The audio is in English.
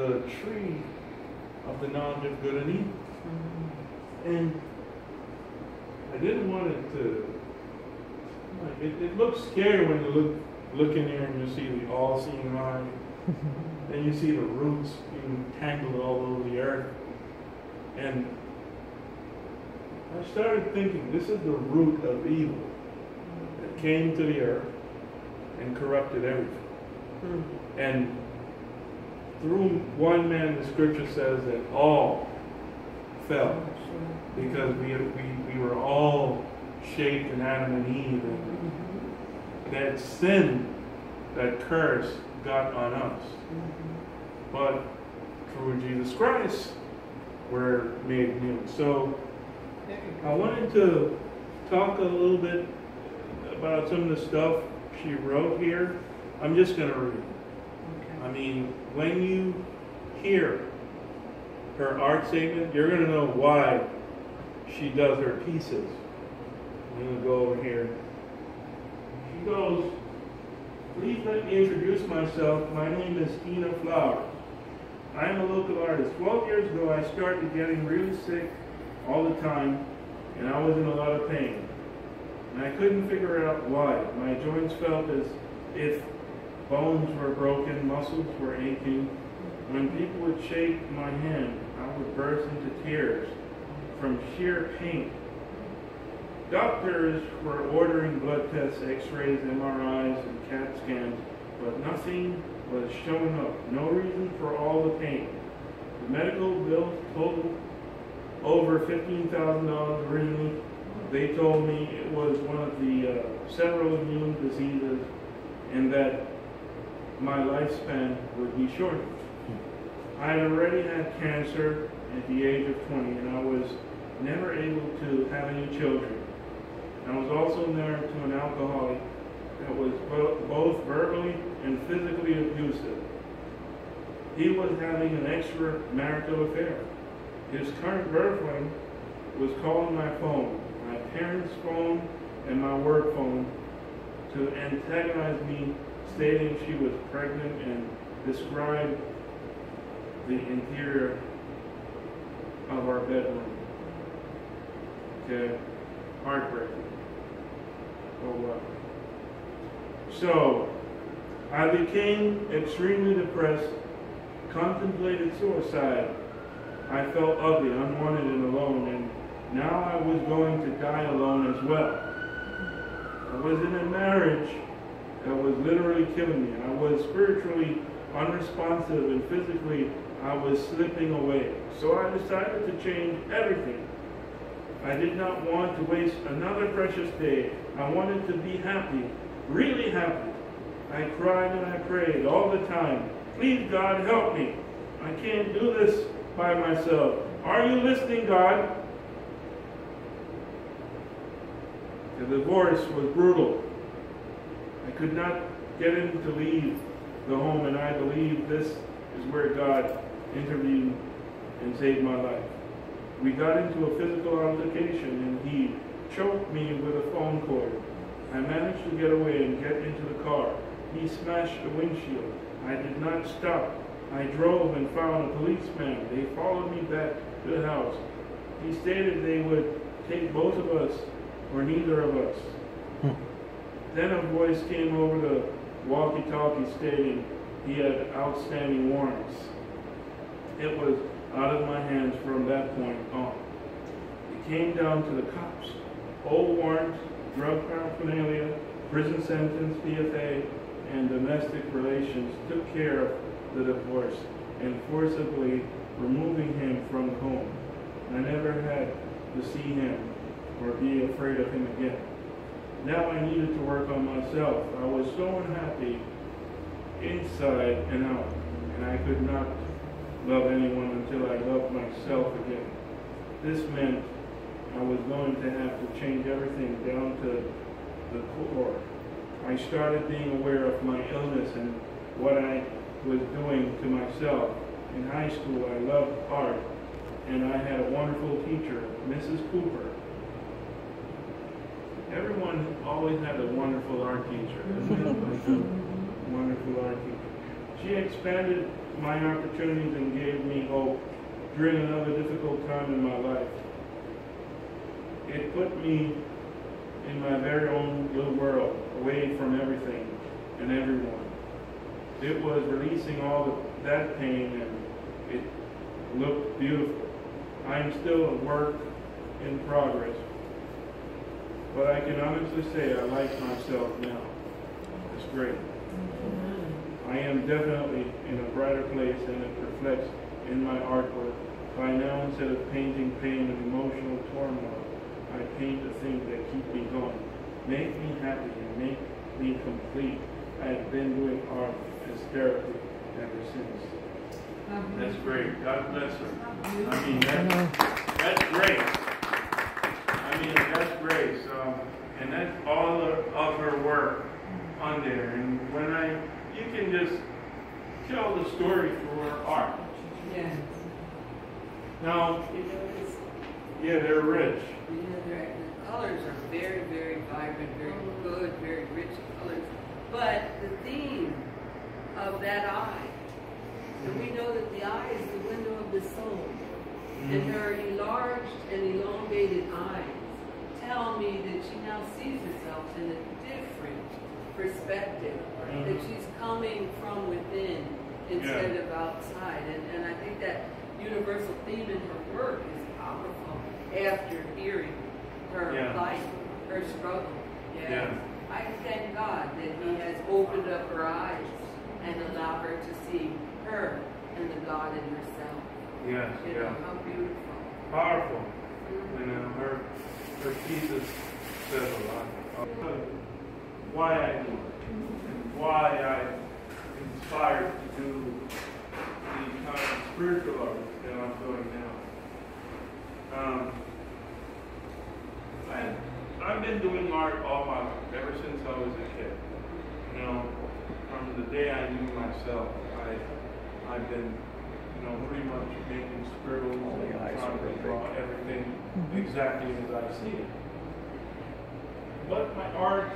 the tree of the knowledge of good and evil. And I didn't want it to, like, it looks scary when you look in there and you see the all-seeing eye. Then you see the roots being tangled all over the earth. And I started thinking, this is the root of evil that came to the earth and corrupted everything. And through one man, the scripture says that all fell because we were all shaped in Adam and Eve. And that sin, that curse, got on us. But through Jesus Christ, we're made new. So I wanted to talk a little bit about some of the stuff she wrote here. I'm just going to read. I mean, when you hear her art statement, you're going to know why she does her pieces. I'm going to go over here. She goes, please let me introduce myself. My name is Tina Flowers. I am a local artist. 12 years ago, I started getting really sick all the time, and I was in a lot of pain. And I couldn't figure out why. My joints felt as if bones were broken, muscles were aching. When people would shake my hand, I would burst into tears from sheer pain. Doctors were ordering blood tests, x-rays, MRIs, and CAT scans, but nothing was showing up. No reason for all the pain. The medical bills totaled over $15,000 originally. They told me it was one of the several immune diseases and that my lifespan would be shortened. I had already had cancer at the age of 20, and I was never able to have any children. I was also married to an alcoholic that was both verbally and physically abusive. He was having an extramarital affair. His current girlfriend was calling my phone, my parents' phone, and my work phone to antagonize me, stating she was pregnant and described the interior of our bedroom. Okay, heartbreaking. Oh wow. So, I became extremely depressed, contemplated suicide. I felt ugly, unwanted, and alone, and now I was going to die alone as well. I was in a marriage that was literally killing me. I was spiritually unresponsive, and physically I was slipping away. So I decided to change everything. I did not want to waste another precious day. I wanted to be happy, really happy. I cried and I prayed all the time. Please, God, help me. I can't do this by myself. Are you listening, God? The divorce was brutal. I could not get him to leave the home, and I believe this is where God intervened and saved my life. We got into a physical altercation, and he choked me with a phone cord. I managed to get away and get into the car. He smashed the windshield. I did not stop. I drove and found a policeman. They followed me back to the house. He stated they would take both of us or neither of us. Then a voice came over the walkie-talkie stating he had outstanding warrants. It was out of my hands from that point on. It came down to the cops. Old warrants, drug paraphernalia, prison sentence, PFA, and domestic relations took care of the divorce and forcibly removing him from the home. I never had to see him or be afraid of him again. Now I needed to work on myself. I was so unhappy inside and out, and I could not love anyone until I loved myself again. This meant I was going to have to change everything down to the core. I started being aware of my illness and what I was doing to myself. In high school, I loved art, and I had a wonderful teacher, Mrs. Cooper. Everyone always had a wonderful art teacher. Wonderful art teacher. she expanded my opportunities and gave me hope during another difficult time in my life. It put me in my very own little world, away from everything and everyone. It was releasing all of that pain, and it looked beautiful. I am still a work in progress, but I can honestly say I like myself now. It's great. I am definitely in a brighter place, and it reflects in my artwork. By now, instead of painting pain and emotional turmoil, I paint the things that keep me going, make me happy, and make me complete. I have been doing art as therapy ever since. That's great. God bless her. I mean, that's great. I mean, that's great. So, and that's all of her work on there. And when you can just tell the story through her art. Yes. Now, yeah, they're rich. Yeah, the colors are very, very vibrant, very good, very rich colors. But the theme of that eye, and we know that the eye is the window of the soul, and her enlarged and elongated eyes tell me that she now sees herself in a different perspective, that she's coming from within instead of outside. And I think that universal theme in her work is powerful after hearing her life, her struggle. Yeah. I thank God that He has opened up her eyes and allowed her to see her and the God in herself. Yes, you know, how beautiful. Powerful. You know, her pieces says a lot. Why I do it, and why I'm inspired to do the kind of spiritual art that I'm doing now. I've been doing art all my life, ever since I was a kid. You know, from the day I knew myself, I've been, you know, pretty much making scribbles and trying to draw everything exactly as I see it. But my art